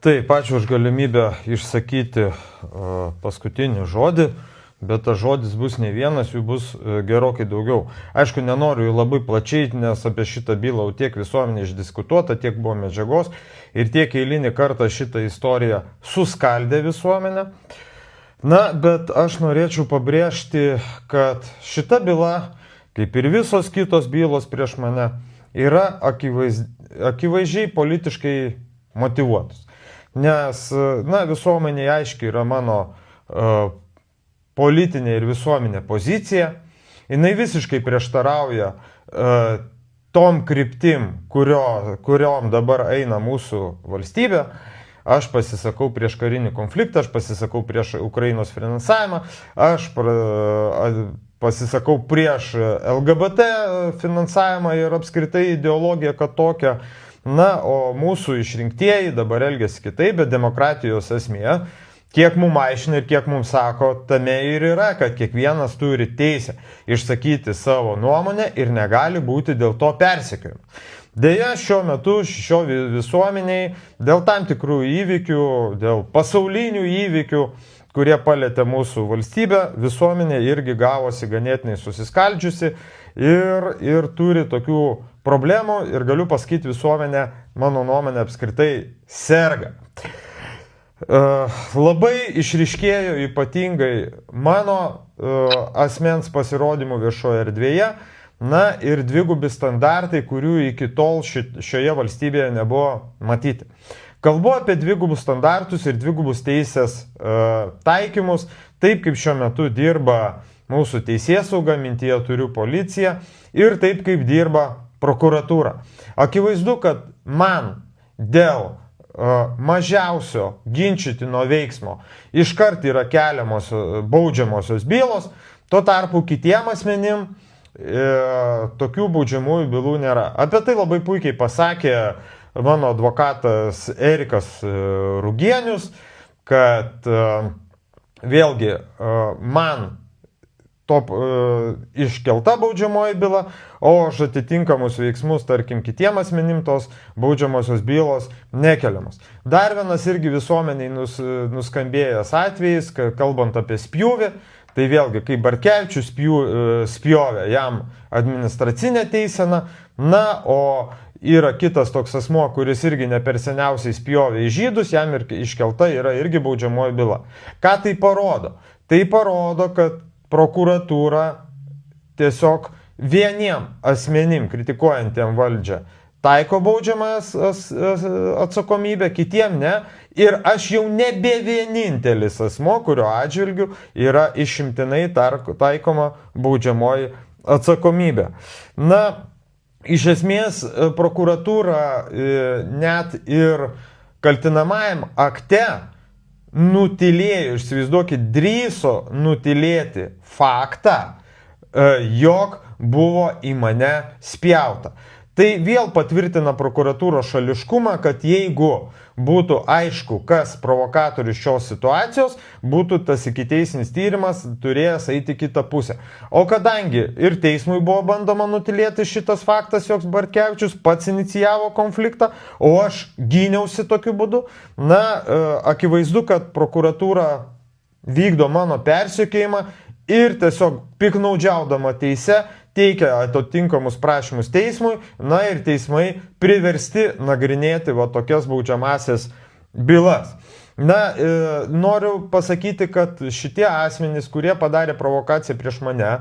Taip, ačiū už galimybę išsakyti paskutinį žodį, bet tas žodis bus ne vienas, jų bus gerokai daugiau. Aišku, nenoriu jų labai plačiai, nes apie šitą bylą jau tiek visuomenė išdiskutuota, tiek buvo medžiagos ir tiek eilinį kartą šitą istoriją suskaldė visuomenę. Na, bet aš norėčiau pabrėžti, kad šita byla, kaip ir visos kitos bylos prieš mane, yra akivaizdžiai politiškai motyvuotos. Nes, visuomenė aiškiai yra mano politinė ir visuomenė pozicija. Jinai visiškai prieštarauja tom kryptim, kuriom dabar eina mūsų valstybė. Aš pasisakau prieš karinį konfliktą, aš pasisakau prieš Ukrainos finansavimą, aš pasisakau prieš LGBT finansavimą ir apskritai ideologiją, kad tokia. Na, o mūsų išrinktieji dabar elgiasi kitaip, bet demokratijos esmė, kiek mums aišina ir kiek mums sako, tame ir yra, kad kiekvienas turi teisę išsakyti savo nuomonę ir negali būti dėl to persekiojama. Deja, šiuo metu šio visuomeniai dėl tam tikrų įvykių, dėl pasaulinių įvykių, kurie palėtė mūsų valstybę, visuomenė irgi gavosi ganėtinai susiskaldžiusi ir turi tokių problemų ir galiu pasakyti, visuomenė, mano nuomonė, apskritai serga. Labai išryškėjo ypatingai mano asmens pasirodymų viešoje erdvėje, na ir dvigubi standartai, kurių iki tol šioje valstybėje nebuvo matyti. Kalbu apie dvigubus standartus ir dvigubus teisės taikymus, taip kaip šiuo metu dirba mūsų teisėsauga, mintyje turiu policiją, ir taip kaip dirba prokuratūra. Akivaizdu, kad man dėl mažiausio ginčytino veiksmo iškart yra keliamos baudžiamosios bylos, tuo tarpu kitiem asmenim tokių baudžiamųjų bylų nėra. Apie tai labai puikiai pasakė mano advokatas Erikas Rugienius, kad vėlgi man iškelta baudžiamoji byla, o už atitinkamus veiksmus, tarkim, kitiem asmenim tos baudžiamosios bylos nekeliamos. Dar vienas irgi visuomeniai nuskambėjęs atvejis, kalbant apie spjūvį, tai vėlgi, kai Bartkevičius spjovė, jam administracinė teisena, na, o yra kitas toks asmuo, kuris irgi ne per seniausiai spjovė į žydus, jam ir iškelta yra irgi baudžiamoji byla. Ką tai parodo? Tai parodo, kad prokuratūra tiesiog vieniem asmenim kritikuojantiem valdžią taiko baudžiamąją atsakomybę, kitiem ne. Ir aš jau nebe vienintelis asmo, kurio atžvilgiu yra išimtinai taikoma baudžiamoji atsakomybė. Na, iš esmės prokuratūra net ir kaltinamajam akte nutilėjo, įsivaizduokit, drįso nutilėti faktą, jog buvo į mane spjauta. Tai vėl patvirtina prokuratūros šališkumą, kad jeigu būtų aišku, kas provokatorius šios situacijos, būtų tas ikiteisminis tyrimas turėjęs eiti kitą pusę. O kadangi ir teismui buvo bandoma nutilėti šitas faktas, jog Bartkevičius pats inicijavo konfliktą, o aš gyniausi tokiu būdu, na, akivaizdu, kad prokuratūra vykdo mano persekiojimą ir tiesiog piknaudžiaudama teise teikia atitinkamus prašymus teismui, na ir teismai priversti nagrinėti va tokias baudžiamasias bylas. Na, noriu pasakyti, kad šitie asmenys, kurie padarė provokaciją prieš mane,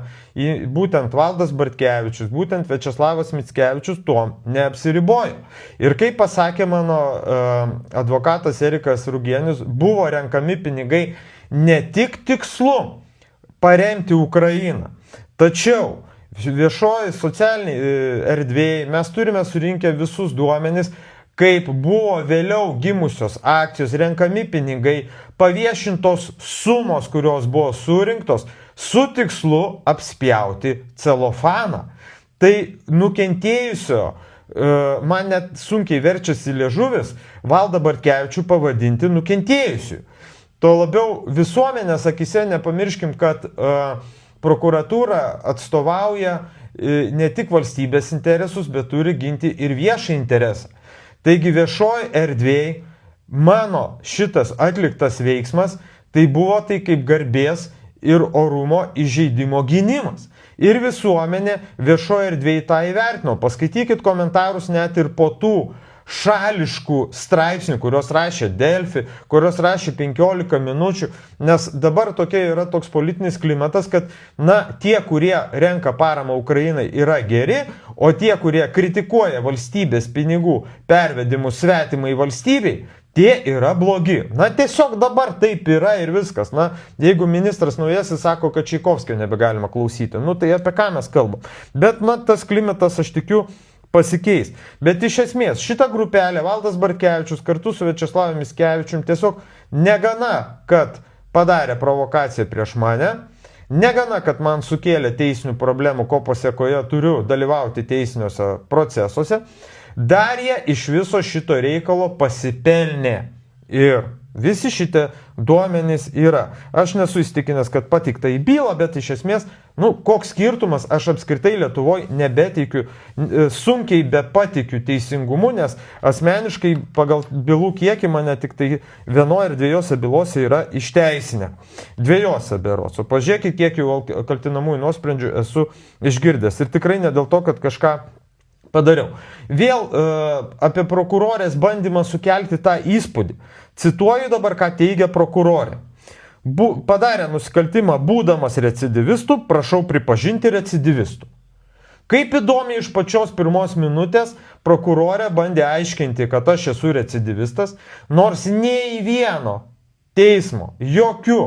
būtent Valdas Bartkevičius, būtent Viačeslavas Mickevičius, tuo neapsiribojo. Ir kaip pasakė mano advokatas Erikas Rugienius, buvo renkami pinigai ne tik tikslu paremti Ukrainą, tačiau viešoji socialiniai erdvėjai mes turime surinkę visus duomenis, kaip buvo vėliau gimusios akcijos, renkami pinigai, paviešintos sumos, kurios buvo surinktos, su tikslu apspjauti celofaną. Tai nukentėjusio, man net sunkiai verčiasi liežuvis, Valdą Bartkevičių pavadinti nukentėjusiu. Tuo labiau visuomenės akise nepamirškim, kad prokuratūra atstovauja ne tik valstybės interesus, bet turi ginti ir viešą interesą. Taigi viešoji erdvėj mano šitas atliktas veiksmas, tai buvo tai kaip garbės ir orumo įžeidimo gynimas. Ir visuomenė viešoje erdvėje tą įvertino. Paskaitykit komentarus net ir po tų šališkų straipsnių, kurios rašė Delfi, kurios rašė 15 minučių, nes dabar tokia yra toks politinis klimatas, kad tie, kurie renka paramą Ukrainai, yra geri, o tie, kurie kritikuoja valstybės pinigų pervedimus svetimai valstybei, tie yra blogi. Tiesiog dabar taip yra ir viskas. Jeigu ministras naujasis sako, kad Čaikovskio nebegalima klausyti, tai apie ką mes kalbam. Bet, tas klimatas, aš tikiu, pasikeis. Bet iš esmės, šita grupelė, Valdas Bartkevičius kartu su Viačeslavu Mickevičium tiesiog negana, kad padarė provokaciją prieš mane, negana, kad man sukėlė teisinių problemų, ko pasiekoje turiu dalyvauti teisiniuose procesuose, dar jie iš viso šito reikalo pasipelnė. Ir visi šitie duomenys yra. Aš nesu įstikinęs, kad patikta į bylą, bet iš esmės, koks skirtumas, aš apskritai Lietuvoje nebetikiu, sunkiai bepatikiu teisingumu, nes asmeniškai pagal bylų kiekį mane tik tai vienoje ir dviejose bylose yra išteisinę. Dviejose berods. O pažiūrėkit, kiek jau kaltinamųjų nuosprendžių esu išgirdęs. Ir tikrai ne dėl to, kad kažką padariau. Vėl apie prokurorės bandymą sukelti tą įspūdį. Cituoju dabar, ką teigia prokurorė. Padarė nusikaltimą būdamas recidivistu, prašau pripažinti recidivistu. Kaip įdomiai iš pačios pirmos minutės prokurorė bandė aiškinti, kad aš esu recidivistas, nors nei vieno teismo, jokių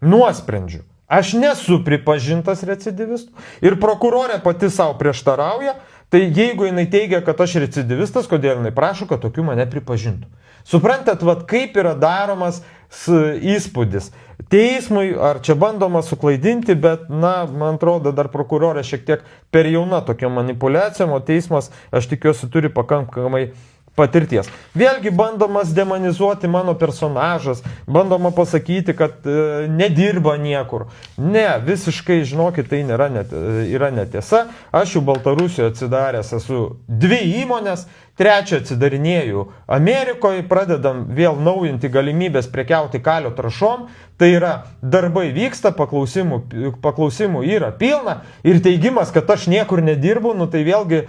nuosprendžių. Aš nesu pripažintas recidivistu ir prokurorė pati savo prieštarauja. Tai jeigu jinai teigia, kad aš recidivistas, kodėl jinai prašo, kad tokių mane pripažintų? Suprantat, kaip yra daromas įspūdis. Teismui, ar čia bandoma suklaidinti, bet, man atrodo, dar prokurorė šiek tiek per jauna tokia manipulacija, o teismas, aš tikiuosi, turi pakankamai patirties. Vėlgi bandomas demonizuoti mano personažas, bandoma pasakyti, kad nedirba niekur. Ne, visiškai, žinokit, tai yra netiesa. Aš jau Baltarusijoje atsidaręs esu 2 įmonės, 3 atsidarinėju Amerikoje, pradedam vėl naujinti galimybės prekiauti kalio trąšom. Tai yra, darbai vyksta, paklausimų yra pilna ir teigimas, kad aš niekur nedirbu, tai vėlgi,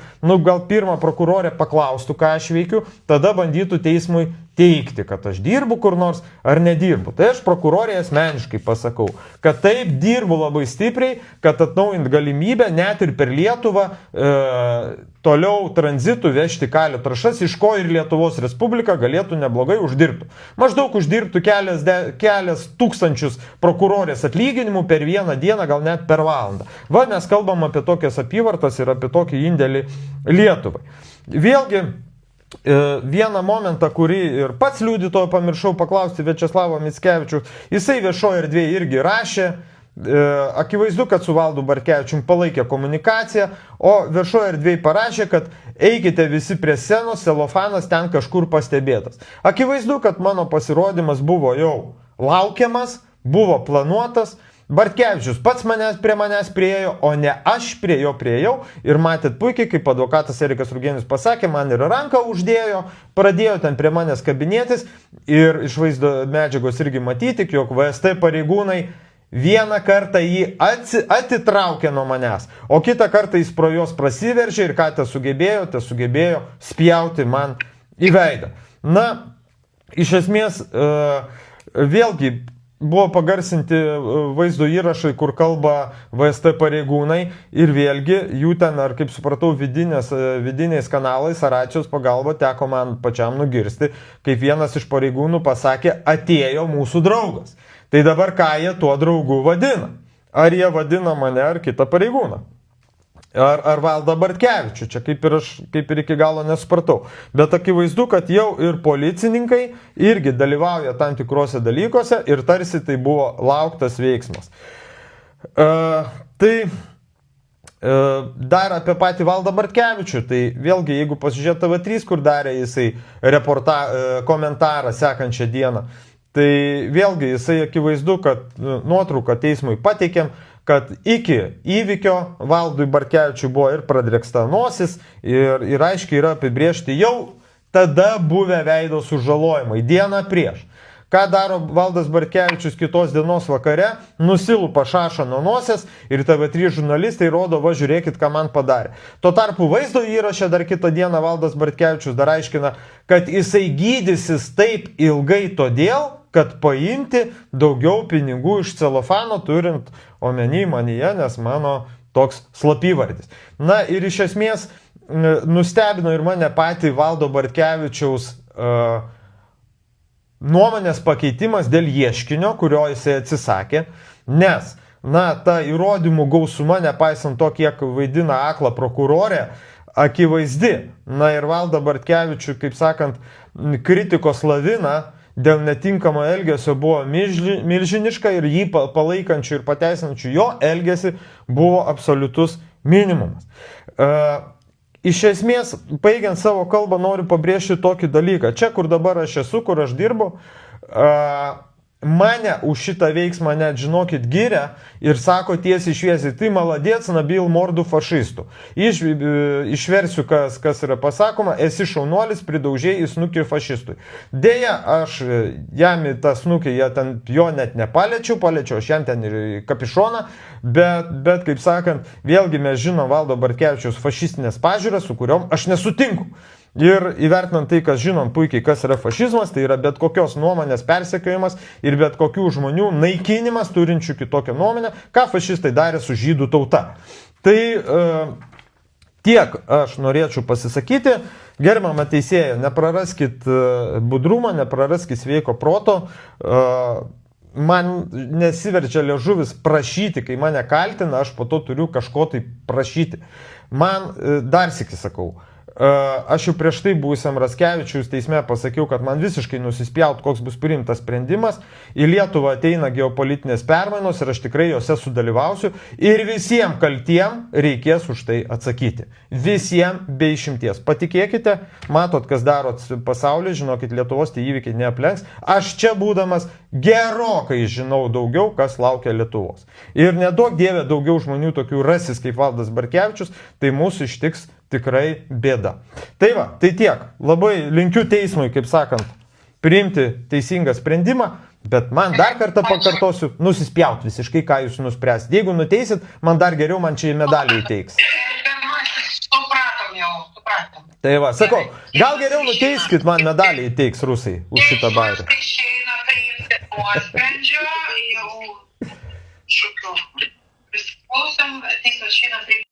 gal pirmą prokurorę paklaustų, ką aš veikiu, tada bandytų teismui teikti, kad aš dirbu kur nors ar nedirbu. Tai aš prokurorė asmeniškai pasakau, kad taip dirbu labai stipriai, kad atnaujint galimybę net ir per Lietuvą toliau tranzitų vežti kalio trąšas, iš ko ir Lietuvos Respublika galėtų neblogai uždirbtų. Maždaug uždirbtų kelias tūkstančius prokurorės atlyginimų per vieną dieną, gal net per valandą. Mes kalbam apie tokias apyvartas ir apie tokį indėlį Lietuvai. Vėlgi, vieną momentą, kurį ir pats liudytojo pamiršau paklausti Viačeslavo Mickevičiaus, jisai viešoje erdvėje irgi rašė, akivaizdu, kad su Valdu Bartkevičium palaikė komunikaciją, o viešoje erdvėje parašė, kad eikite visi prie scenos, celofanas ten kažkur pastebėtas. Akivaizdu, kad mano pasirodymas buvo jau laukiamas, buvo planuotas. Bartkevičius pats prie manęs priėjo, o ne aš prie jo priėjau ir matėt puikiai, kaip advokatas Erikas Rugėnius pasakė, man ir ranką uždėjo, pradėjo ten prie manęs kabinėtis ir iš vaizdo medžiagos irgi matyti, jog VST pareigūnai vieną kartą jį atitraukė nuo manęs, o kitą kartą jis pro jos prasiveržė ir ką sugebėjo spjauti man į veidą. Iš esmės, vėlgi, buvo pagarsinti vaizdo įrašai, kur kalba VST pareigūnai ir vėlgi jų ten, ar kaip supratau, vidiniais kanalais ar racijos pagalba teko man pačiam nugirsti, kaip vienas iš pareigūnų pasakė, atėjo mūsų draugas. Tai dabar ką jie tuo draugu vadina? Ar jie vadina mane ar kitą pareigūną? Ar Valdą Bartkevičių, čia kaip ir iki galo nesupratau. Bet akivaizdu, kad jau ir policininkai irgi dalyvauja tam tikrose dalykuose ir tarsi tai buvo lauktas veiksmas. Dar apie patį Valdą Bartkevičių, tai vėlgi, jeigu pasižiūrėt TV3, kur darė jisai komentarą sekančią dieną, tai vėlgi jisai akivaizdu, kad nuotrauką teismui pateikėm, kad iki įvykio Valdui Bartkevičiui buvo ir pradrėksta nosis ir aiškiai yra apibriežti jau tada buvę veido sužalojimai, dieną prieš. Ką daro Valdas Bartkevičius kitos dienos vakare, nusilupa šašą nuo nosies ir TV3 žurnalistai rodo, va žiūrėkit, ką man padarė. Tuo tarpu vaizdo įraše dar kitą dieną Valdas Bartkevičius dar aiškina, kad jisai gydysis taip ilgai todėl, kad paimti daugiau pinigų iš celofano, turint omeny manyje, nes mano toks slapyvardis. Na ir iš esmės nustebino ir mane patį Valdo Bartkevičiaus nuomonės pakeitimas dėl ieškinio, kurio jisai atsisakė, nes, ta įrodymų gausuma, nepaisant to, kiek vaidina aklą prokurorė, akivaizdi. Ir Valdą Bartkevičių, kaip sakant, kritikos lavina dėl netinkamo elgesio buvo milžiniška ir jį palaikančių ir pateisinančių jo elgesį buvo absoliutus minimumas. Iš esmės, baigiant savo kalbą, noriu pabrėžti tokį dalyką. Čia, kur dabar aš esu, kur aš dirbu, mane už šitą veiksmą net, žinokit, giria ir sako tiesiai šviesiai, tai maladėc, nabil mordų fašistų. Išversiu, kas yra pasakoma, esi šaunuolis, pridaužėjai į snukį fašistui. Deja, aš jam į tą snukį, jo net nepaliečiau aš jam ten ir kapišoną, bet kaip sakant, vėlgi mes žinom Valdo Bartkevičiaus fašistinės pažiūras, su kuriom aš nesutinku. Ir įvertinant tai, kas žinom puikiai, kas yra fašizmas, tai yra bet kokios nuomonės persekiojimas ir bet kokių žmonių naikinimas turinčių kitokią nuomonę, ką fašistai darė su žydų tauta. Tai tiek aš norėčiau pasisakyti. Gerbiama teisėja, nepraraskit budrumo, nepraraskit sveiko proto. Man nesiverčia liežuvis prašyti, kai mane kaltina, aš po to turiu kažko tai prašyti. Man dar sykį sakau. Aš jau prieš tai buvusiam Raskevičiaus teisme pasakiau, kad man visiškai nusispjaut, koks bus priimtas sprendimas. Į Lietuvą ateina geopolitinės permainos ir aš tikrai jose sudalyvausiu. Ir visiems kaltiem reikės už tai atsakyti. Visiems be išimties. Patikėkite, matot, kas darot pasaulyje, žinokit, Lietuvos tie įvykiai neaplenks. Aš čia būdamas gerokai žinau daugiau, kas laukia Lietuvos. Ir nedaug dievė daugiau žmonių tokių rasis kaip Valdas Bartkevičius, tai mūsų ištiks tikrai bėda. Tai va, tai tiek. Labai linkiu teismui, kaip sakant, priimti teisingą sprendimą, bet man dar kartą pakartosiu, nusispjaut visiškai, ką jūs nuspręsit. Jeigu nuteisit, man dar geriau, man čia medalį įteiks. Supratom. Tai va, sakau, gal geriau nuteiskit, man medalį įteiks rusai už šitą bairį. Jeigu išeina, tai nuosprendžio, jau šūkiu. Visi klausėm, teismas išeina.